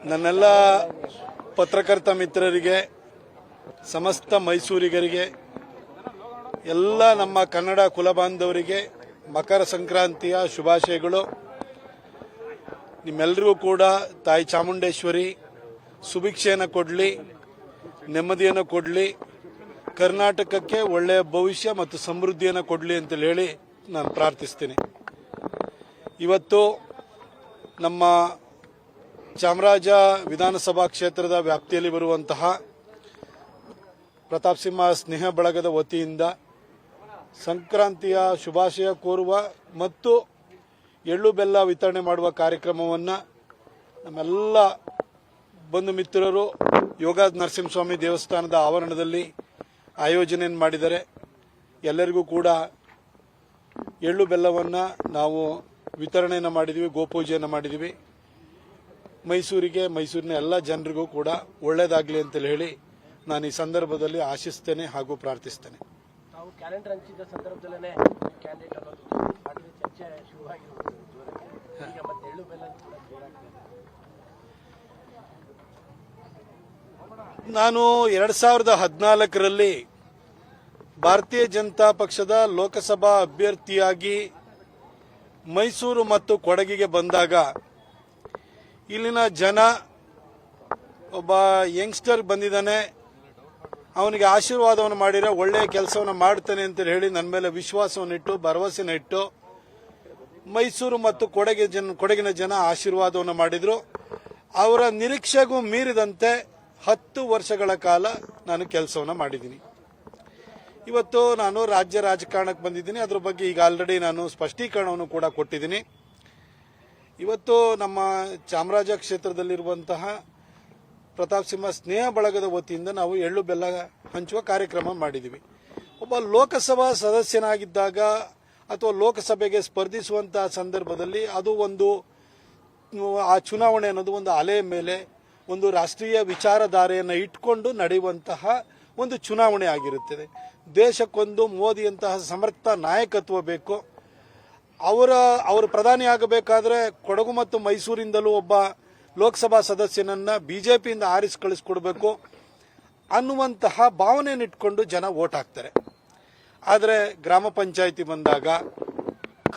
ನನ್ನೆಲ್ಲ ಪತ್ರಕರ್ತ ಮಿತ್ರರಿಗೆ, ಸಮಸ್ತ ಮೈಸೂರಿಗರಿಗೆ, ಎಲ್ಲ ನಮ್ಮ ಕನ್ನಡ ಕುಲಬಾಂಧವರಿಗೆ ಮಕರ ಸಂಕ್ರಾಂತಿಯ ಶುಭಾಶಯಗಳು. ನಿಮ್ಮೆಲ್ಲರಿಗೂ ಕೂಡ ತಾಯಿ ಚಾಮುಂಡೇಶ್ವರಿ ಸುಭಿಕ್ಷೆಯನ್ನು ಕೊಡಲಿ, ನೆಮ್ಮದಿಯನ್ನು ಕೊಡಲಿ, ಕರ್ನಾಟಕಕ್ಕೆ ಒಳ್ಳೆಯ ಭವಿಷ್ಯ ಮತ್ತು ಸಮೃದ್ಧಿಯನ್ನು ಕೊಡಲಿ ಅಂತ ಹೇಳಿ ನಾನು ಪ್ರಾರ್ಥಿಸ್ತೀನಿ. ಇವತ್ತು ನಮ್ಮ ಚಾಮರಾಜ ವಿಧಾನಸಭಾ ಕ್ಷೇತ್ರದ ವ್ಯಾಪ್ತಿಯಲ್ಲಿ ಬರುವಂತಹ ಪ್ರತಾಪ್ ಸಿಂಹ ಸ್ನೇಹ ಬಳಗದ ವತಿಯಿಂದ ಸಂಕ್ರಾಂತಿಯ ಶುಭಾಶಯ ಕೋರುವ ಮತ್ತು ಎಳ್ಳು ಬೆಲ್ಲ ವಿತರಣೆ ಮಾಡುವ ಕಾರ್ಯಕ್ರಮವನ್ನು ನಮ್ಮೆಲ್ಲ ಬಂಧು ಮಿತ್ರರು ಯೋಗ ನರಸಿಂಹಸ್ವಾಮಿ ದೇವಸ್ಥಾನದ ಆವರಣದಲ್ಲಿ ಆಯೋಜನೆಯನ್ನು ಮಾಡಿದ್ದಾರೆ. ಎಲ್ಲರಿಗೂ ಕೂಡ ಎಳ್ಳು ಬೆಲ್ಲವನ್ನು ನಾವು ವಿತರಣೆಯನ್ನು ಮಾಡಿದ್ದೀವಿ, ಗೋಪೂಜೆಯನ್ನು ಮಾಡಿದ್ದೀವಿ. ಮೈಸೂರಿನ ಎಲ್ಲ ಜನರಿಗೂ ಕೂಡ ಒಳ್ಳೆಯದಾಗಲಿ ಅಂತೇಳಿ ಹೇಳಿ ನಾನು ಈ ಸಂದರ್ಭದಲ್ಲಿ ಆಶಿಸ್ತೇನೆ ಹಾಗೂ ಪ್ರಾರ್ಥಿಸ್ತೇನೆ. ನಾವು ಕ್ಯಾಲೆಂಡರ್ ಹಂಚಿದ ಸಂದರ್ಭದಲ್ಲೇ ಕ್ಯಾಂಡಿಡೇಟ್ ಅನ್ನೋದು ಚರ್ಚೆ ಶುರುವಾಗಿರುವುದು ಈಗ ಮತ್ತೆ ಎಳ್ಳು ಬೆಲ್ಲ ನಾನು 2014ರಲ್ಲಿ ಭಾರತೀಯ ಜನತಾ ಪಕ್ಷದ ಲೋಕಸಭಾ ಅಭ್ಯರ್ಥಿಯಾಗಿ ಮೈಸೂರು ಮತ್ತು ಕೊಡಗಿಗೆ ಬಂದಾಗ ಇಲ್ಲಿನ ಜನ ಒಬ್ಬ ಯಂಗ್ಸ್ಟರ್ ಬಂದಿದ್ದಾನೆ, ಅವನಿಗೆ ಆಶೀರ್ವಾದವನ್ನು ಮಾಡಿದರೆ ಒಳ್ಳೆಯ ಕೆಲಸವನ್ನು ಮಾಡ್ತಾನೆ ಅಂತ ಹೇಳಿ ನನ್ನ ಮೇಲೆ ವಿಶ್ವಾಸವನ್ನಿಟ್ಟು ಭರವಸೆನ ಇಟ್ಟು ಮೈಸೂರು ಮತ್ತು ಕೊಡಗಿನ ಜನ ಆಶೀರ್ವಾದವನ್ನು ಮಾಡಿದರು. ಅವರ ನಿರೀಕ್ಷೆಗೂ ಮೀರಿದಂತೆ 10 ವರ್ಷಗಳ ಕಾಲ ನಾನು ಕೆಲಸವನ್ನು ಮಾಡಿದ್ದೀನಿ. ಇವತ್ತು ನಾನು ರಾಜ್ಯ ರಾಜಕಾರಣಕ್ಕೆ ಬಂದಿದ್ದೀನಿ. ಅದರ ಬಗ್ಗೆ ಈಗ ಆಲ್ರೆಡಿ ನಾನು ಸ್ಪಷ್ಟೀಕರಣವನ್ನು ಕೂಡ ಕೊಟ್ಟಿದ್ದೀನಿ. ಇವತ್ತು ನಮ್ಮ ಚಾಮರಾಜ ಕ್ಷೇತ್ರದಲ್ಲಿರುವಂತಹ ಪ್ರತಾಪ್ ಸಿಂಹ ಸ್ನೇಹ ಬಳಗದ ವತಿಯಿಂದ ನಾವು ಎಳ್ಳು ಬೆಲ್ಲ ಹಂಚುವ ಕಾರ್ಯಕ್ರಮ ಮಾಡಿದ್ದೀವಿ. ಒಬ್ಬ ಲೋಕಸಭಾ ಸದಸ್ಯನಾಗಿದ್ದಾಗ ಅಥವಾ ಲೋಕಸಭೆಗೆ ಸ್ಪರ್ಧಿಸುವಂತಹ ಸಂದರ್ಭದಲ್ಲಿ ಅದು ಒಂದು ಆ ಚುನಾವಣೆ ಅನ್ನೋದು ಒಂದು ಅಲೆಯ ಮೇಲೆ ಒಂದು ರಾಷ್ಟ್ರೀಯ ವಿಚಾರಧಾರೆಯನ್ನು ಇಟ್ಕೊಂಡು ನಡೆಯುವಂತಹ ಒಂದು ಚುನಾವಣೆ ಆಗಿರುತ್ತದೆ. ದೇಶಕ್ಕೊಂದು ಮೋದಿಯಂತಹ ಸಮರ್ಥ ನಾಯಕತ್ವ ಬೇಕು. ಅವರು ಪ್ರಧಾನಿ ಆಗಬೇಕಾದ್ರೆ ಕೊಡಗು ಮತ್ತು ಮೈಸೂರಿಂದಲೂ ಒಬ್ಬ ಲೋಕಸಭಾ ಸದಸ್ಯನನ್ನ ಬಿಜೆಪಿಯಿಂದ ಆರಿಸಿ ಕಳಿಸ್ಕೊಡ್ಬೇಕು ಅನ್ನುವಂತಹ ಭಾವನೆಯನ್ನಿಟ್ಕೊಂಡು ಜನ ವೋಟ್ ಹಾಕ್ತಾರೆ. ಆದರೆ ಗ್ರಾಮ ಪಂಚಾಯಿತಿ ಬಂದಾಗ,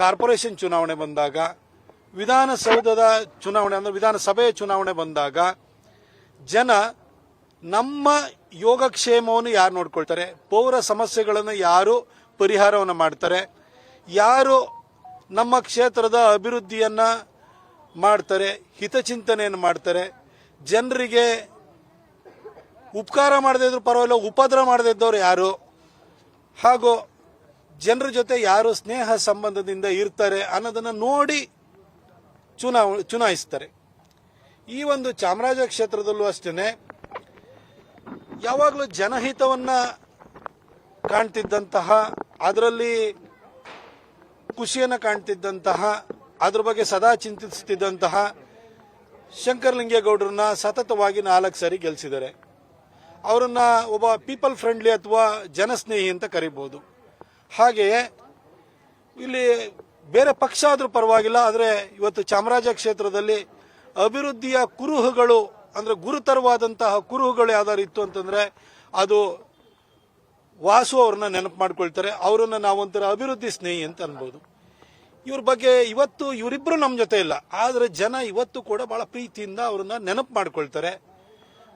ಕಾರ್ಪೊರೇಷನ್ ಚುನಾವಣೆ ಬಂದಾಗ, ವಿಧಾನಸೌಧದ ಚುನಾವಣೆ ಅಂದರೆ ವಿಧಾನಸಭೆಯ ಚುನಾವಣೆ ಬಂದಾಗ ಜನ ನಮ್ಮ ಯೋಗಕ್ಷೇಮವನ್ನು ಯಾರು ನೋಡ್ಕೊಳ್ತಾರೆ, ಪೌರ ಸಮಸ್ಯೆಗಳನ್ನು ಯಾರು ಪರಿಹಾರವನ್ನು ಮಾಡ್ತಾರೆ, ಯಾರು ನಮ್ಮ ಕ್ಷೇತ್ರದ ಅಭಿವೃದ್ಧಿಯನ್ನ ಮಾಡ್ತಾರೆ, ಹಿತಚಿಂತನೆಯನ್ನು ಮಾಡ್ತಾರೆ, ಜನರಿಗೆ ಉಪಕಾರ ಮಾಡದೇ ಇದ್ರು ಪರವಾಗಿಲ್ಲ ಉಪದ್ರ ಮಾಡದೇ ಇದ್ದವ್ರು ಯಾರು, ಹಾಗೂ ಜನರ ಜೊತೆ ಯಾರು ಸ್ನೇಹ ಸಂಬಂಧದಿಂದ ಇರ್ತಾರೆ ಅನ್ನೋದನ್ನು ನೋಡಿ ಚುನಾಯಿಸ್ತಾರೆ. ಈ ಒಂದು ಚಾಮರಾಜ ಕ್ಷೇತ್ರದಲ್ಲೂ ಅಷ್ಟೇ ಯಾವಾಗಲೂ ಜನಹಿತವನ್ನ ಕಾಣ್ತಿದ್ದಂತಹ, ಅದರಲ್ಲಿ ಖುಷಿಯನ್ನು ಕಾಣ್ತಿದ್ದಂತಹ, ಅದ್ರ ಬಗ್ಗೆ ಸದಾ ಚಿಂತಿಸುತ್ತಿದ್ದಂತಹ ಶಂಕರಲಿಂಗೇಗೌಡರನ್ನ ಸತತವಾಗಿ 4 ಸಾರಿ ಗೆಲ್ಲಿಸಿದ್ದಾರೆ. ಅವರನ್ನ ಒಬ್ಬ ಪೀಪಲ್ ಫ್ರೆಂಡ್ಲಿ ಅಥವಾ ಜನಸ್ನೇಹಿ ಅಂತ ಕರಿಬಹುದು. ಹಾಗೆಯೇ ಇಲ್ಲಿ ಬೇರೆ ಪಕ್ಷ ಆದರೂ ಪರವಾಗಿಲ್ಲ, ಆದರೆ ಇವತ್ತು ಚಾಮರಾಜ ಕ್ಷೇತ್ರದಲ್ಲಿ ಅಭಿವೃದ್ಧಿಯ ಕುರುಹುಗಳು ಅಂದ್ರೆ ಗುರುತರವಾದಂತಹ ಕುರುಹುಗಳು ಯಾವ್ದಾರು ಇತ್ತು ಅಂತಂದ್ರೆ ಅದು ವಾಸು ಅವ್ರನ್ನ ನೆನಪು ಮಾಡ್ಕೊಳ್ತಾರೆ. ಅವರನ್ನ ನಾವೊಂಥರ ಅಭಿವೃದ್ಧಿ ಸ್ನೇಹಿ ಅಂತ ಅನ್ಬೋದು. ಇವ್ರ ಬಗ್ಗೆ ಇವತ್ತು ಇವರಿಬ್ರು ನಮ್ಮ ಜೊತೆ ಇಲ್ಲ, ಆದರೆ ಜನ ಇವತ್ತು ಕೂಡ ಬಹಳ ಪ್ರೀತಿಯಿಂದ ಅವ್ರನ್ನ ನೆನಪು ಮಾಡ್ಕೊಳ್ತಾರೆ,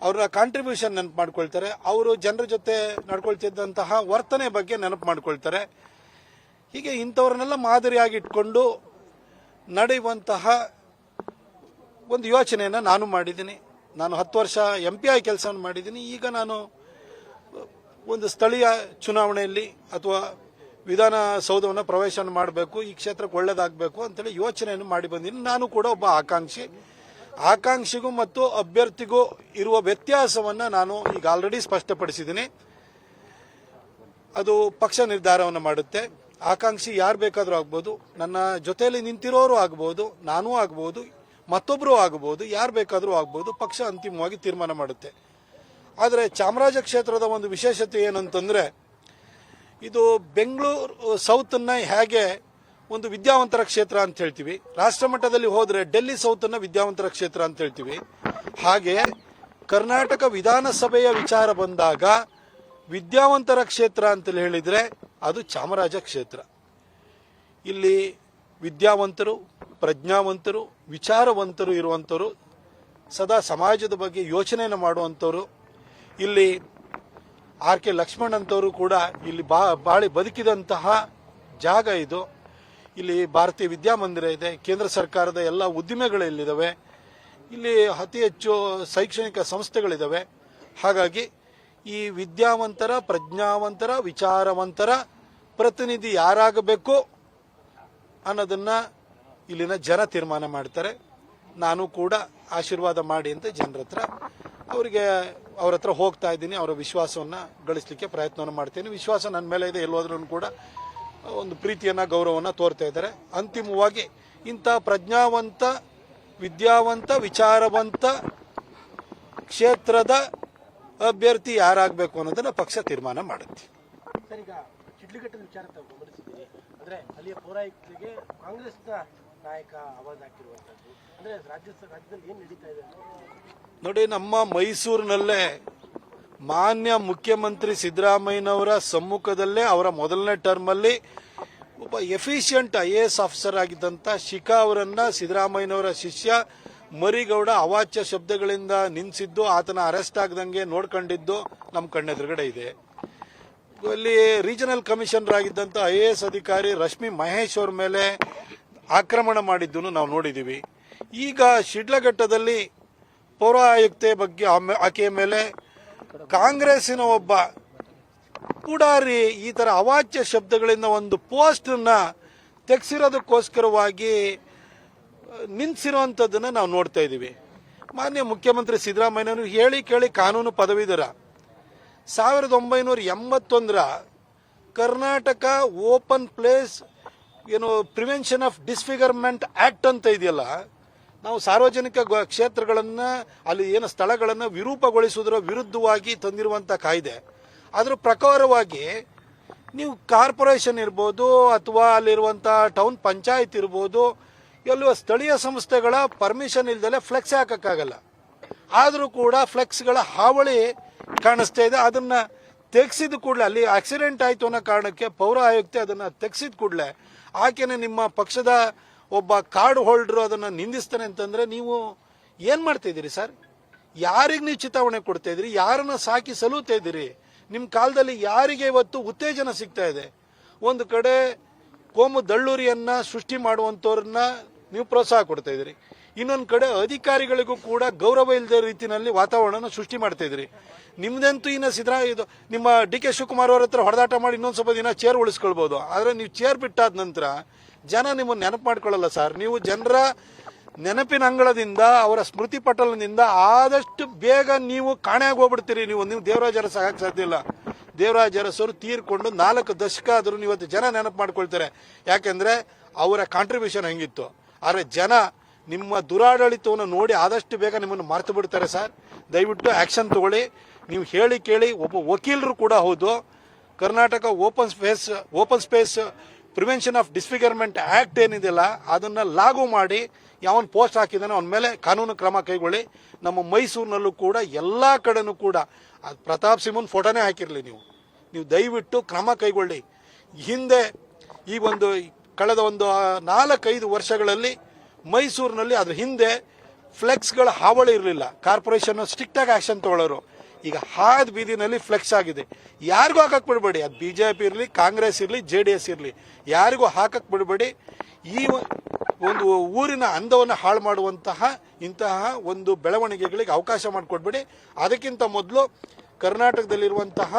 ಅವರ ಕಾಂಟ್ರಿಬ್ಯೂಷನ್ ನೆನಪು ಮಾಡ್ಕೊಳ್ತಾರೆ, ಅವರು ಜನರ ಜೊತೆ ನಡ್ಕೊಳ್ತಿದ್ದಂತಹ ವರ್ತನೆ ಬಗ್ಗೆ ನೆನಪು ಮಾಡ್ಕೊಳ್ತಾರೆ. ಹೀಗೆ ಇಂಥವ್ರನ್ನೆಲ್ಲ ಮಾದರಿಯಾಗಿ ಇಟ್ಕೊಂಡು ನಡೆಯುವಂತಹ ಒಂದು ಯೋಚನೆಯನ್ನು ನಾನು ಮಾಡಿದ್ದೀನಿ. ನಾನು 10 ವರ್ಷ MP ಆಗಿ ಕೆಲಸವನ್ನು ಮಾಡಿದ್ದೀನಿ. ಈಗ ನಾನು ಒಂದು ಸ್ಥಳೀಯ ಚುನಾವಣೆಯಲ್ಲಿ ಅಥವಾ ವಿಧಾನಸೌಧವನ್ನು ಪ್ರವೇಶ ಮಾಡಬೇಕು, ಈ ಕ್ಷೇತ್ರಕ್ಕೆ ಒಳ್ಳೇದಾಗಬೇಕು ಅಂತೇಳಿ ಯೋಚನೆಯನ್ನು ಮಾಡಿ ಬಂದಿದ್ದೀನಿ. ನಾನು ಕೂಡ ಒಬ್ಬ ಆಕಾಂಕ್ಷಿಗೂ ಮತ್ತು ಅಭ್ಯರ್ಥಿಗೂ ಇರುವ ವ್ಯತ್ಯಾಸವನ್ನು ನಾನು ಈಗ ಆಲ್ರೆಡಿ ಸ್ಪಷ್ಟಪಡಿಸಿದ್ದೀನಿ. ಅದು ಪಕ್ಷ ನಿರ್ಧಾರವನ್ನು ಮಾಡುತ್ತೆ. ಆಕಾಂಕ್ಷಿ ಯಾರು ಬೇಕಾದರೂ ಆಗ್ಬೋದು, ನನ್ನ ಜೊತೆಯಲ್ಲಿ ನಿಂತಿರೋರು ಆಗ್ಬೋದು, ನಾನೂ ಆಗ್ಬೋದು, ಮತ್ತೊಬ್ಬರು ಆಗಬಹುದು, ಯಾರು ಬೇಕಾದರೂ ಆಗಬಹುದು. ಪಕ್ಷ ಅಂತಿಮವಾಗಿ ತೀರ್ಮಾನ ಮಾಡುತ್ತೆ. ಆದರೆ ಚಾಮರಾಜ ಕ್ಷೇತ್ರದ ಒಂದು ವಿಶೇಷತೆ ಏನಂತಂದ್ರೆ, ಇದು ಬೆಂಗಳೂರು ಸೌತನ್ನ ಹೇಗೆ ಒಂದು ವಿದ್ಯಾವಂತರ ಕ್ಷೇತ್ರ ಅಂತ ಹೇಳ್ತೀವಿ, ರಾಷ್ಟ್ರ ಮಟ್ಟದಲ್ಲಿ ಹೋದ್ರೆ ಡೆಲ್ಲಿ ಸೌತ್ ಅನ್ನ ವಿದ್ಯಾವಂತರ ಕ್ಷೇತ್ರ ಅಂತ ಹೇಳ್ತೀವಿ, ಹಾಗೆ ಕರ್ನಾಟಕ ವಿಧಾನಸಭೆಯ ವಿಚಾರ ಬಂದಾಗ ವಿದ್ಯಾವಂತರ ಕ್ಷೇತ್ರ ಅಂತ ಹೇಳಿದರೆ ಅದು ಚಾಮರಾಜ ಕ್ಷೇತ್ರ. ಇಲ್ಲಿ ವಿದ್ಯಾವಂತರು, ಪ್ರಜ್ಞಾವಂತರು, ವಿಚಾರವಂತರು ಇರುವಂಥವರು, ಸದಾ ಸಮಾಜದ ಬಗ್ಗೆ ಯೋಚನೆಯನ್ನು ಮಾಡುವಂಥವ್ರು. ಇಲ್ಲಿ ಆರ್ ಕೆ ಲಕ್ಷ್ಮಣ್ ಅಂತವರು ಕೂಡ ಇಲ್ಲಿ ಬಾಳಿ ಬದುಕಿದಂತಹ ಜಾಗ ಇದು. ಇಲ್ಲಿ ಭಾರತೀಯ ವಿದ್ಯಾಮಂದಿರ ಇದೆ, ಕೇಂದ್ರ ಸರ್ಕಾರದ ಎಲ್ಲ ಉದ್ದಿಮೆಗಳು ಇಲ್ಲಿದ್ದಾವೆ, ಇಲ್ಲಿ ಅತಿ ಹೆಚ್ಚು ಶೈಕ್ಷಣಿಕ ಸಂಸ್ಥೆಗಳಿದ್ದಾವೆ. ಹಾಗಾಗಿ ಈ ವಿದ್ಯಾವಂತರ, ಪ್ರಜ್ಞಾವಂತರ, ವಿಚಾರವಂತರ ಪ್ರತಿನಿಧಿ ಯಾರಾಗಬೇಕು ಅನ್ನೋದನ್ನ ಇಲ್ಲಿನ ಜನ ತೀರ್ಮಾನ ಮಾಡ್ತಾರೆ. ನಾನು ಕೂಡ ಆಶೀರ್ವಾದ ಮಾಡಿ ಅಂತ ಜನರ ಹತ್ರ ಅವ್ರ ಹತ್ರ ಹೋಗ್ತಾ ಇದ್ದೀನಿ. ಅವರ ವಿಶ್ವಾಸವನ್ನು ಗಳಿಸಲಿಕ್ಕೆ ಪ್ರಯತ್ನವನ್ನು ಮಾಡ್ತೀನಿ. ವಿಶ್ವಾಸ ನನ್ನ ಮೇಲೆ ಇದೆ. ಎಲ್ಲೋದ್ರೂ ಕೂಡ ಒಂದು ಪ್ರೀತಿಯನ್ನ, ಗೌರವವನ್ನು ತೋರ್ತಾ ಇದ್ದಾರೆ. ಅಂತಿಮವಾಗಿ ಇಂಥ ಪ್ರಜ್ಞಾವಂತ, ವಿದ್ಯಾವಂತ, ವಿಚಾರವಂತ ಕ್ಷೇತ್ರದ ಅಭ್ಯರ್ಥಿ ಯಾರಾಗಬೇಕು ಅನ್ನೋದನ್ನ ಪಕ್ಷ ತೀರ್ಮಾನ ಮಾಡುತ್ತೆ. ಸರ್, ಈಗ ಶಿಡ್ಲಘಟ್ಟದ ವಿಚಾರ ತಾವು ಗಮನಿಸಿದ್ದೀರಿ. ಅಂದ್ರೆ ಅಲ್ಲಿಯ ಪೌರಾಯುಕ್ತರಿಗೆ ಕಾಂಗ್ರೆಸ್ನ ನಾಯಕ ಆವಾಜ್ ಹಾಕಿರುವಂತದ್ದು, ಅಂದ್ರೆ ರಾಜ್ಯದಲ್ಲಿ ಏನ್ ನಡೀತಾ ಇದೆ ನೋಡಿ. ನಮ್ಮ ಮೈಸೂರಿನಲ್ಲೇ ಮಾನ್ಯ ಮುಖ್ಯಮಂತ್ರಿ ಸಿದ್ದರಾಮಯ್ಯನವರ ಸಮ್ಮುಖದಲ್ಲೇ ಅವರ ಮೊದಲನೇ ಟರ್ಮ್ ಅಲ್ಲಿ ಒಬ್ಬ ಎಫಿಷಿಯಂಟ್ IAS ಆಫೀಸರ್ ಆಗಿದ್ದಂತ ಶಿಖಾ ಅವರನ್ನ ಸಿದ್ದರಾಮಯ್ಯನವರ ಶಿಷ್ಯ ಮರಿಗೌಡ ಅವಾಚ್ಯ ಶಬ್ದಗಳಿಂದ ನಿಂದಿಸಿದ್ದು, ಆತನ ಅರೆಸ್ಟ್ ಆಗದಂಗೆ ನೋಡ್ಕೊಂಡಿದ್ದು ನಮ್ಮ ಕಣ್ಣೆದುರುಗಡೆ ಇದೆ. ಅಲ್ಲಿ ರೀಜನಲ್ ಕಮಿಷನರ್ ಆಗಿದ್ದಂತ IAS ಅಧಿಕಾರಿ ರಶ್ಮಿ ಮಹೇಶ್ ಅವ್ರ ಮೇಲೆ ಆಕ್ರಮಣ ಮಾಡಿದ್ದನ್ನು ನಾವು ನೋಡಿದ್ದೀವಿ. ಈಗ ಶಿಡ್ಲಘಟ್ಟದಲ್ಲಿ ಪೌರ ಆಯುಕ್ತೆ ಬಗ್ಗೆ ಆಕೆಯ ಮೇಲೆ ಕಾಂಗ್ರೆಸ್ಸಿನ ಒಬ್ಬ ಪುಡಾರಿ ಈ ತರ ಅವಾಚ್ಯ ಶಬ್ದಗಳಿಂದ ಒಂದು ಪೋಸ್ಟ್ ಅನ್ನ ತೆಗೆಸಿರೋದಕ್ಕೋಸ್ಕರವಾಗಿ ನಿಂತಿರುವಂತದ್ದನ್ನ ನಾವು ನೋಡ್ತಾ ಇದ್ದೀವಿ. ಮಾನ್ಯ ಮುಖ್ಯಮಂತ್ರಿ ಸಿದ್ದರಾಮಯ್ಯನವರು ಹೇಳಿ ಕೇಳಿ ಕಾನೂನು ಪದವೀಧರ. 1981 Karnataka open place prevention of disfigurement act ಅಂತ ಇದೆಯಲ್ಲ, ನಾವು ಸಾರ್ವಜನಿಕ ಕ್ಷೇತ್ರಗಳನ್ನ ಅಲ್ಲಿ ಸ್ಥಳಗಳನ್ನು ವಿರೂಪಗೊಳಿಸುವುದರ ವಿರುದ್ಧವಾಗಿ ತಂದಿರುವಂತ ಕಾಯ್ದೆ. ಅದರ ಪ್ರಕಾರವಾಗಿ ನೀವು ಕಾರ್ಪೊರೇಷನ್ ಇರ್ಬೋದು ಅಥವಾ ಅಲ್ಲಿರುವಂತಹ ಟೌನ್ ಪಂಚಾಯತ್ ಇರ್ಬೋದು, ಎಲ್ಲೋ ಸ್ಥಳೀಯ ಸಂಸ್ಥೆಗಳ ಪರ್ಮಿಷನ್ ಇಲ್ದಲೆ ಫ್ಲೆಕ್ಸ್ ಹಾಕಕ್ಕಾಗಲ್ಲ. ಆದರೂ ಕೂಡ ಫ್ಲೆಕ್ಸ್ಗಳ ಹಾವಳಿ ಕಾಣಿಸ್ತಾ ಇದೆ. ಅದನ್ನ ತೆಗೆಸಿದ ಕೂಡಲೇ, ಅಲ್ಲಿ ಆಕ್ಸಿಡೆಂಟ್ ಆಯ್ತು ಅನ್ನೋ ಕಾರಣಕ್ಕೆ ಪೌರ ಆಯುಕ್ತೆ ಅದನ್ನ ತೆಗೆಸಿದ ಕೂಡಲೇ ಆಕೆನೆ ನಿಮ್ಮ ಪಕ್ಷದ ಒಬ್ಬ ಕಾರ್ಡ್ ಹೋಲ್ಡರ್ ಅದನ್ನ ನಿಂದಿಸ್ತಾನೆ ಅಂತಂದ್ರೆ ನೀವು ಏನ್ ಮಾಡ್ತಾ ಇದ್ದೀರಿ ಸರ್? ಯಾರಿಗೆ ನೀವು ಚಿತಾವಣೆ ಕೊಡ್ತಾ ಇದ್ದೀರಿ? ಯಾರನ್ನ ಸಾಕಿ ಸಲುತ್ತಾ ಇದ್ದೀರಿ? ನಿಮ್ಮ ಕಾಲದಲ್ಲಿ ಯಾರಿಗೆ ಇವತ್ತು ಉತ್ತೇಜನ ಸಿಗ್ತಾ ಇದೆ? ಒಂದು ಕಡೆ ಕೋಮು ದಳ್ಳೂರಿಯನ್ನ ಸೃಷ್ಟಿ ಮಾಡುವಂತವ್ರನ್ನ ನೀವು ಪ್ರೋತ್ಸಾಹ ಕೊಡ್ತಾ ಇದ್ದೀರಿ, ಇನ್ನೊಂದು ಕಡೆ ಅಧಿಕಾರಿಗಳಿಗೂ ಕೂಡ ಗೌರವ ಇಲ್ಲದ ರೀತಿಯಲ್ಲಿ ವಾತಾವರಣ ಸೃಷ್ಟಿ ಮಾಡ್ತಾ ಇದ್ರಿ. ನಿಮ್ದಂತೂ ಇನ್ನು ಇದು ನಿಮ್ಮ DK ಶಿವಕುಮಾರ್ ಅವರ ಹತ್ರ ಹೊಡೆದಾಟ ಮಾಡಿ ಇನ್ನೊಂದು ಸ್ವಲ್ಪ ದಿನ ಚೇರ್ ಉಳಿಸ್ಕೊಳ್ಬಹುದು. ಆದ್ರೆ ನೀವು ಚೇರ್ ಬಿಟ್ಟಾದ ನಂತರ ಜನ ನಿಮ್ಮನ್ನು ನೆನಪು ಮಾಡ್ಕೊಳ್ಳಲ್ಲ ಸರ್. ನೀವು ಜನರ ನೆನಪಿನ ಅಂಗಳದಿಂದ, ಅವರ ಸ್ಮೃತಿ ಪಟಲದಿಂದ ಆದಷ್ಟು ಬೇಗ ನೀವು ಕಾಣೆಯಾಗಿ ಹೋಗ್ಬಿಡ್ತೀರಿ. ನೀವು ದೇವರಾಜ ಅರಸು ಆಗಕ್ಕೆ ಸಾಧ್ಯ ಇಲ್ಲ. ದೇವರಾಜ ಅರಸರು ತೀರ್ಕೊಂಡು 4 ದಶಕ ಆದ್ರೂ ಇವತ್ತು ಜನ ನೆನಪು ಮಾಡ್ಕೊಳ್ತಾರೆ. ಯಾಕೆಂದ್ರೆ ಅವರ ಕಾಂಟ್ರಿಬ್ಯೂಷನ್ ಹೆಂಗಿತ್ತು. ಆದ್ರೆ ಜನ ನಿಮ್ಮ ದುರಾಡಳಿತವನ್ನು ನೋಡಿ ಆದಷ್ಟು ಬೇಗ ನಿಮ್ಮನ್ನು ಮರೆತು ಬಿಡ್ತಾರೆ ಸರ್. ದಯವಿಟ್ಟು ಆಕ್ಷನ್ ತಗೊಳ್ಳಿ. ನೀವು ಹೇಳಿ ಕೇಳಿ ಒಬ್ಬ ವಕೀಲರು ಕೂಡ ಹೌದು. Karnataka open space prevention of disfigurement act ಏನಿದೆಯಲ್ಲ ಅದನ್ನ ಲಾಗು ಮಾಡಿ, ಯಾವನ್ ಪೋಸ್ಟ್ ಹಾಕಿದಾನೆ ಅವನ ಮೇಲೆ ಕಾನೂನು ಕ್ರಮ ಕೈಗೊಳ್ಳಿ. ನಮ್ಮ ಮೈಸೂರಿನಲ್ಲೂ ಕೂಡ ಎಲ್ಲಾ ಕಡೆನೂ ಕೂಡ ಪ್ರತಾಪ್ ಸಿಂಹನ್ ಫೋಟೋನೇ ಹಾಕಿರ್ಲಿ, ನೀವು ದಯವಿಟ್ಟು ಕ್ರಮ ಕೈಗೊಳ್ಳಿ. ಹಿಂದೆ ಈ ಕಳೆದ 4-5 ವರ್ಷಗಳಲ್ಲಿ ಮೈಸೂರಿನಲ್ಲಿ ಅದ್ರ ಹಿಂದೆ ಫ್ಲೆಕ್ಸ್ಗಳ ಹಾವಳಿ ಇರಲಿಲ್ಲ. ಕಾರ್ಪೊರೇಷನ್ ಸ್ಟ್ರಿಕ್ಟ್ ಆಗಿ ಆಕ್ಷನ್ ತಗೊಳ್ಳೋರು. ಈಗ ಹಾದ್ ಬೀದಿನಲ್ಲಿ ಫ್ಲೆಕ್ಸ್ ಆಗಿದೆ. ಯಾರಿಗೂ ಹಾಕಕ್ ಬಿಡಬೇಡಿ. ಅದು BJP ಇರಲಿ, ಕಾಂಗ್ರೆಸ್ ಇರಲಿ, JDS ಇರಲಿ, ಯಾರಿಗೂ ಹಾಕಕ್ ಬಿಡಬೇಡಿ. ಈ ಒಂದು ಊರಿನ ಅಂದವನ್ನು ಹಾಳು ಮಾಡುವಂತಹ ಇಂತಹ ಒಂದು ಬೆಳವಣಿಗೆಗಳಿಗೆ ಅವಕಾಶ ಮಾಡಿಕೊಡ್ಬೇಡಿ. ಅದಕ್ಕಿಂತ ಮೊದಲು ಕರ್ನಾಟಕದಲ್ಲಿರುವಂತಹ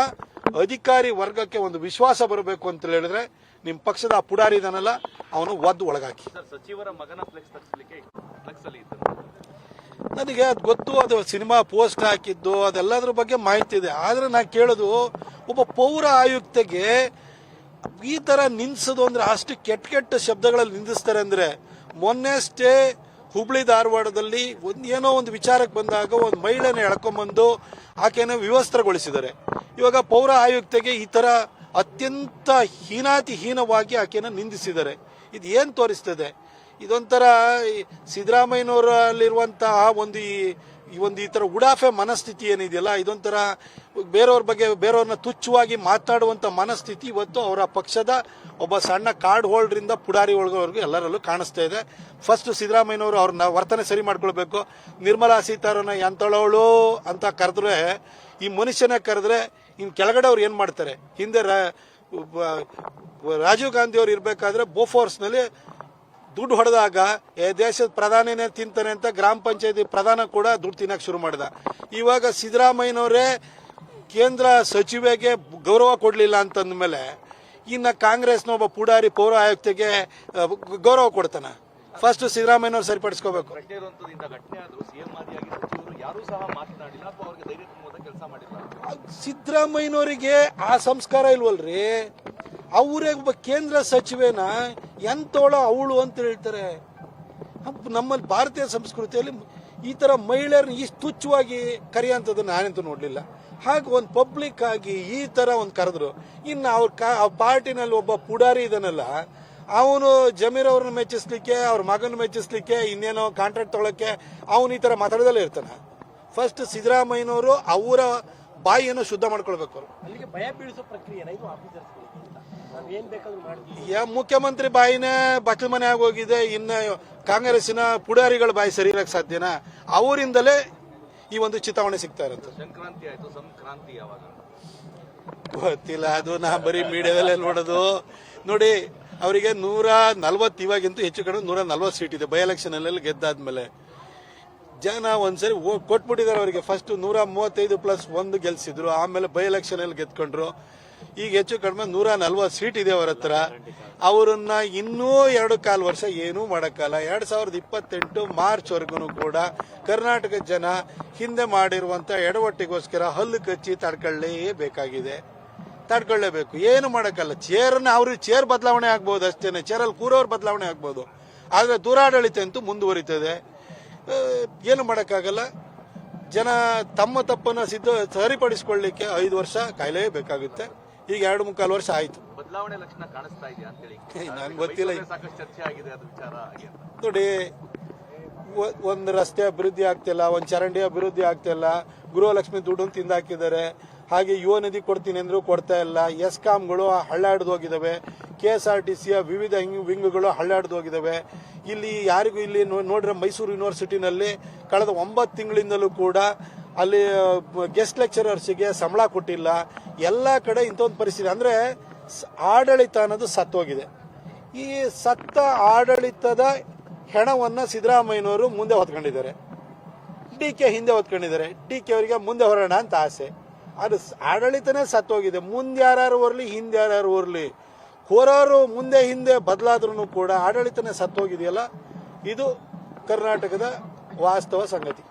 ಅಧಿಕಾರಿ ವರ್ಗಕ್ಕೆ ಒಂದು ವಿಶ್ವಾಸ ಬರಬೇಕು ಅಂತ ಹೇಳಿದ್ರೆ ನಿಮ್ಮ ಪಕ್ಷದ ಆ ಪುಡಾರಿ ಇದನ್ನಲ್ಲ, ಅವನು ಒದ್ದು ಒಳಗಾಕಿ. ಸಚಿವರ ಮಗನ ಫ್ಲೆಕ್ಸ್ ಅಲ್ಲಿ ನನಗೆ ಅದು ಗೊತ್ತು, ಅದು ಸಿನಿಮಾ ಪೋಸ್ಟ್ ಹಾಕಿದ್ದು ಅದೆಲ್ಲದ್ರ ಬಗ್ಗೆ ಮಾಹಿತಿ ಇದೆ. ಆದ್ರೆ ನಾ ಕೇಳೋದು, ಒಬ್ಬ ಪೌರ ಆಯುಕ್ತೆಗೆ ಈ ತರ ನಿಂದಿಸೋದು ಅಂದ್ರೆ ಅಷ್ಟು ಕೆಟ್ಟ ಶಬ್ದಗಳಲ್ಲಿ ನಿಂದಿಸ್ತಾರೆ ಅಂದ್ರೆ, ಮೊನ್ನೆಷ್ಟೇ ಹುಬ್ಳಿ ಧಾರವಾಡದಲ್ಲಿ ಏನೋ ಒಂದು ವಿಚಾರಕ್ಕೆ ಬಂದಾಗ ಒಂದು ಮಹಿಳೆನ ಎಳ್ಕೊಂಬಂದು ಆಕೆನ ವಿವಸ್ತ್ರಗೊಳಿಸಿದ್ದಾರೆ. ಇವಾಗ ಪೌರ ಆಯುಕ್ತೆಗೆ ಈ ತರ ಅತ್ಯಂತ ಹೀನಾತಿಹೀನವಾಗಿ ಆಕೆನ ನಿಂದಿಸಿದ್ದಾರೆ. ಇದು ಏನ್ ತೋರಿಸ್ತದೆ? ಇದೊಂಥರ ಸಿದ್ದರಾಮಯ್ಯನವರಲ್ಲಿರುವಂತಹ ಒಂದು ಈ ಥರ ಉಡಾಫೆ ಮನಸ್ಥಿತಿ ಏನಿದೆಯಲ್ಲ, ಇದೊಂಥರ ಬೇರೆಯವ್ರ ಬಗ್ಗೆ ಬೇರೆಯವ್ರನ್ನ ತುಚ್ಛವಾಗಿ ಮಾತನಾಡುವಂಥ ಮನಸ್ಥಿತಿ ಇವತ್ತು ಅವರ ಪಕ್ಷದ ಒಬ್ಬ ಸಣ್ಣ ಕಾರ್ಡ್ ಹೋಲ್ಡ್ರಿಂದ ಪುಡಾರಿ ಒಳಗೋವರೆಗೂ ಎಲ್ಲರಲ್ಲೂ ಕಾಣಿಸ್ತಾ ಇದೆ. ಫಸ್ಟ್ ಸಿದ್ದರಾಮಯ್ಯನವರು ಅವ್ರನ್ನ ವರ್ತನೆ ಸರಿ ಮಾಡ್ಕೊಳ್ಬೇಕು. ನಿರ್ಮಲಾ ಸೀತಾರಾಮನ್ ಎಂತಳವಳು ಅಂತ ಕರೆದ್ರೆ, ಈ ಮನುಷ್ಯನೇ ಕರೆದ್ರೆ ಇನ್ನು ಕೆಳಗಡೆ ಅವ್ರು ಏನು ಮಾಡ್ತಾರೆ? ಹಿಂದೆ ರಾಜೀವ್ ಗಾಂಧಿ ಅವ್ರು ಇರಬೇಕಾದ್ರೆ ಬೋಫೋರ್ಸ್ನಲ್ಲಿ ದುಡ್ಡು ಹೊಡೆದಾಗ ದೇಶದ ಪ್ರಧಾನಿನೇ ತಿಂತಾನೆ ಅಂತ ಗ್ರಾಮ ಪಂಚಾಯತಿ ಪ್ರಧಾನ ಕೂಡ ದುಡ್ಡು ತಿನ್ನಕ್ಕೆ ಶುರು ಮಾಡಿದ. ಇವಾಗ ಸಿದ್ದರಾಮಯ್ಯನವರೇ ಕೇಂದ್ರ ಸಚಿವೆಗೆ ಗೌರವ ಕೊಡಲಿಲ್ಲ ಅಂತಂದ್ಮೇಲೆ ಇನ್ನು ಕಾಂಗ್ರೆಸ್ನ ಒಬ್ಬ ಪುಡಾರಿ ಪೌರ ಆಯುಕ್ತಗೆ ಗೌರವ ಕೊಡ್ತಾನೆ. ಫಸ್ಟ್ ಸಿದ್ದರಾಮಯ್ಯನವ್ರು ಸರಿಪಡಿಸ್ಕೋಬೇಕು. ಪ್ರಶ್ನೆ ಇರುವಂತದ್ದು, ಇಂಥ ಘಟನೆ ಆದರೂ ಸಿಎಂ ಆದಿಯಾಗಿ ಸಚಿವರು ಯಾರೂ ಸಹ ಮಾತನಾಡಿಲ್ಲ ಅಥವಾ ಅವ್ರಿಗೆ ಧೈರ್ಯ ತುಂಬುವಂತ ಕೆಲಸ ಮಾಡಿಲ್ಲ. ಸಿದ್ದರಾಮಯ್ಯನವರಿಗೆ ಆ ಸಂಸ್ಕಾರ ಇಲ್ವಲ್ರಿ. ಅವರೇ ಒಬ್ಬ ಕೇಂದ್ರ ಸಚಿವೆನ ಎಂತೋಳ ಅವಳು ಅಂತ ಹೇಳ್ತಾರೆ. ನಮ್ಮಲ್ಲಿ ಭಾರತೀಯ ಸಂಸ್ಕೃತಿಯಲ್ಲಿ ಈ ತರ ಮಹಿಳೆಯರನ್ನ ಇಷ್ಟು ತುಚ್ಛವಾಗಿ ಕರೆಯುವಂಥದ್ದು ನಾನಂತೂ ನೋಡ್ಲಿಲ್ಲ. ಹಾಗೆ ಒಂದು ಪಬ್ಲಿಕ್ ಆಗಿ ಈ ತರ ಒಂದು ಕರೆದ್ರು. ಇನ್ನು ಅವ್ರ ಪಾರ್ಟಿನಲ್ಲಿ ಒಬ್ಬ ಪುಡಾರಿ ಇದನ್ನಲ್ಲ, ಅವನು ಜಮೀರ್ ಅವ್ರನ್ನ ಮೆಚ್ಚಿಸ್ಲಿಕ್ಕೆ, ಅವ್ರ ಮಗನ ಮೆಚ್ಚಿಸ್ಲಿಕ್ಕೆ, ಇನ್ನೇನೋ ಕಾಂಟ್ರಾಕ್ಟ್ ತಗೊಳಕ್ಕೆ ಅವನು ಈ ತರ ಮಾತಾಡದಲ್ಲೇ ಇರ್ತಾನೆ. ಫಸ್ಟ್ ಸಿದ್ದರಾಮಯ್ಯನವರು ಅವರ ಬಾಯಿಯನ್ನು ಶುದ್ಧ ಮಾಡ್ಕೊಳ್ಬೇಕು. ಅವರು ಅಲ್ಲಿಗೆ ಭಯ ಬೀಳಿಸೋ ಪ್ರಕ್ರಿಯೆ ಇದು ಆಫೀಸರ್ಸ್ಗಳಿಗೆ ನಾವು ಏನ್ ಬೇಕಾದ್ರೂ ಮಾಡ್ತೀವಿ. ಮುಖ್ಯಮಂತ್ರಿ ಬಾಯಿನೇ ಬಚ್ಚಲ ಮನೆ ಆಗೋಗಿದೆ. ಇನ್ನು ಕಾಂಗ್ರೆಸ್ಸಿನ ಪುಡಾರಿಗಳ ಬಾಯಿ ಸರಿ ಇರಕ್ಕೆ ಸಾಧ್ಯನಾ? ಅವರಿಂದಲೇ ಈ ಒಂದು ಚಿತಾವಣೆ ಸಿಗ್ತಾ ಇರುತ್ತೆ. ಸಂಕ್ರಾಂತಿ ಆಯ್ತು, ಸಂಕ್ರಾಂತಿ ಯಾವಾಗ ಗೊತ್ತಿಲ್ಲ, ಅದು ನಾ ಬರೀ ಮೀಡಿಯಾದಲ್ಲೇ ನೋಡೋದು. ನೋಡಿ, ಅವರಿಗೆ 140 ಇವಾಗಿಂತೂ ಹೆಚ್ಚು ಕಡಿಮೆ 140 ಸೀಟ್ ಇದೆ. ಬೈ ಎಲೆಕ್ಷನ್ ಅಲ್ಲಿ ಗೆದ್ದಾದ್ಮೇಲೆ ಜನ ಒಂದ್ಸರಿ ಕೊಟ್ಬಿಟ್ಟಿದ್ದಾರೆ ಅವರಿಗೆ. ಫಸ್ಟ್ 135+1 ಗೆಲ್ಸಿದ್ರು, ಆಮೇಲೆ ಬೈ ಎಲೆಕ್ಷನ್ ಅಲ್ಲಿ ಗೆದ್ಕೊಂಡ್ರು. ಈಗ ಹೆಚ್ಚು ಕಡಿಮೆ 140 ಸೀಟ್ ಇದೆ ಅವರ ಹತ್ರ. ಅವರನ್ನ ಇನ್ನೂ 2.25 ವರ್ಷ ಏನೂ ಮಾಡಕ್ಕಲ್ಲ. 2028 ಮಾರ್ಚ್ ವರ್ಗು ಕೂಡ ಕರ್ನಾಟಕ ಜನ ಹಿಂದೆ ಮಾಡಿರುವಂತ ಎಡವಟ್ಟಿಗೋಸ್ಕರ ಹಲ್ಲು ಕಚ್ಚಿ ತಡ್ಕೊಳ್ಳೇಬೇಕು. ಏನು ಮಾಡಕ್ಕಲ್ಲ. ಅವ್ರಿಗೆ ಚೇರ್ ಬದಲಾವಣೆ ಆಗ್ಬಹುದು ಅಷ್ಟೇನೆ, ಚೇರಲ್ಲಿ ಕೂರೋರ್ ಬದಲಾವಣೆ ಆಗ್ಬಹುದು. ಆದ್ರೆ ದುರಾಡಳಿತ ಅಂತೂ ಮುಂದುವರಿತದೆ. ಏನು ಮಾಡಕ್ಕಾಗಲ್ಲ. ಜನ ತಮ್ಮ ತಪ್ಪನ್ನ ಸರಿಪಡಿಸಿಕೊಳ್ಳಿಕ್ಕೆ 5 ವರ್ಷ ಕಾಯಲೇಬೇಕಾಗುತ್ತೆ. ಈಗ 2.25 ವರ್ಷ ಆಯ್ತು. ಬದಲಾವಣೆ ಲಕ್ಷಣ ಕಾಣಿಸ್ತಾ ಇದೆಯಾ ಅಂತ ಹೇಳಿ ನನ್ಗೆ ಗೊತ್ತಿಲ್ಲ. ಸಾಕಷ್ಟು ಚರ್ಚೆ ಆಗಿದೆ ಅದು ವಿಚಾರ ಆಗಿ ಅಂತ. ನೋಡಿ, ಒಂದು ರಸ್ತೆ ಅಭಿವೃದ್ಧಿ ಆಗ್ತಿಲ್ಲ, ಒಂದು ಚರಂಡಿ ಅಭಿವೃದ್ಧಿ ಆಗ್ತಿಲ್ಲ, ಗೃಹಲಕ್ಷ್ಮಿ ದುಡ್ಡು ತಿಂದಾಕಿದ್ದಾರೆ. ಹಾಗೆ ಯುವ ನಿಧಿ ಕೊಡ್ತೀನಿ ಅಂದ್ರೂ ಕೊಡ್ತಾ ಇಲ್ಲ. ಎಸ್ಕಾಂಗಳು ಹಳ್ಳಾಡ್ದು ಹೋಗಿದಾವೆ. KSRTCಯ ವಿವಿಧ ವಿಂಗ್ಗಳು ಹಳ್ಳಾಡ್ದು ಹೋಗಿದಾವೆ. ಇಲ್ಲಿ ಯಾರಿಗೂ ಇಲ್ಲಿ ನೋಡ್ರೆ ಮೈಸೂರು ಯೂನಿವರ್ಸಿಟಿನಲ್ಲಿ ಕಳೆದ 9 ತಿಂಗಳಿಂದಲೂ ಕೂಡ ಅಲ್ಲಿ ಗೆಸ್ಟ್ ಲೆಕ್ಚರರ್ಸ್ಗೆ ಸಂಬಳ ಕೊಟ್ಟಿಲ್ಲ. ಎಲ್ಲ ಕಡೆ ಇಂಥ ಒಂದು ಪರಿಸ್ಥಿತಿ. ಅಂದ್ರೆ ಆಡಳಿತ ಅನ್ನೋದು ಸತ್ತೋಗಿದೆ. ಈ ಸತ್ತ ಆಡಳಿತದ ಹೆಣವನ್ನ ಸಿದ್ದರಾಮಯ್ಯನವರು ಮುಂದೆ ಹೊತ್ಕೊಂಡಿದ್ದಾರೆ. DK ಹಿಂದೆ ಹೊತ್ಕೊಂಡಿದ್ದಾರೆ. DK ಅವರಿಗೆ ಮುಂದೆ ಹೊರೋಣ ಅಂತ ಆಸೆ. ಅದು ಆಡಳಿತನೇ ಸತ್ತೋಗಿದೆ. ಮುಂದೆ ಯಾರು ಓರ್ಲಿ, ಹಿಂದೆ ಯಾರು ಓರ್ಲಿ, ಹೋರಾರು ಮುಂದೆ ಹಿಂದೆ ಬದಲಾದ್ರೂ ಕೂಡ ಆಡಳಿತನೇ ಸತ್ತೋಗಿದೆಯಲ್ಲ. ಇದು ಕರ್ನಾಟಕದ ವಾಸ್ತವ ಸಂಗತಿ.